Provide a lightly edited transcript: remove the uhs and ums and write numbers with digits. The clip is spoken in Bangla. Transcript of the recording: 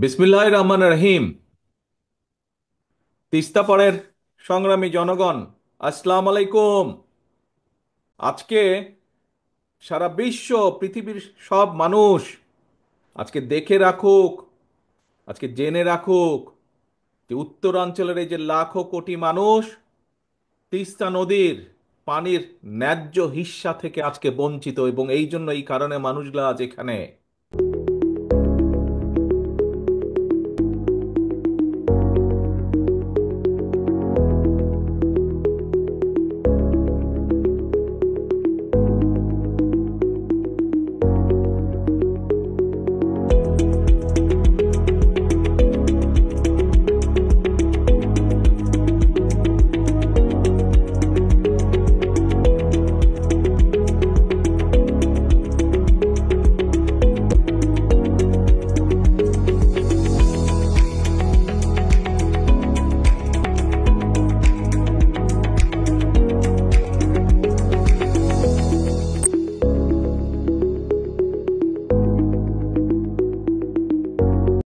বিসমিল্লাহির রহমানির রহিম। তিস্তা পাড়ের সংগ্রামী জনগণ, আসসালামু আলাইকুম। আজকে সারা বিশ্ব, পৃথিবীর সব মানুষ আজকে দেখে রাখুক, আজকে জেনে রাখুক যে উত্তরাঞ্চলের এই যে লাখো কোটি মানুষ তিস্তা নদীর পানির ন্যায্য হিস্সা থেকে আজকে বঞ্চিত, এবং এই জন্য এই কারণে মানুষগুলা আজ এখানে।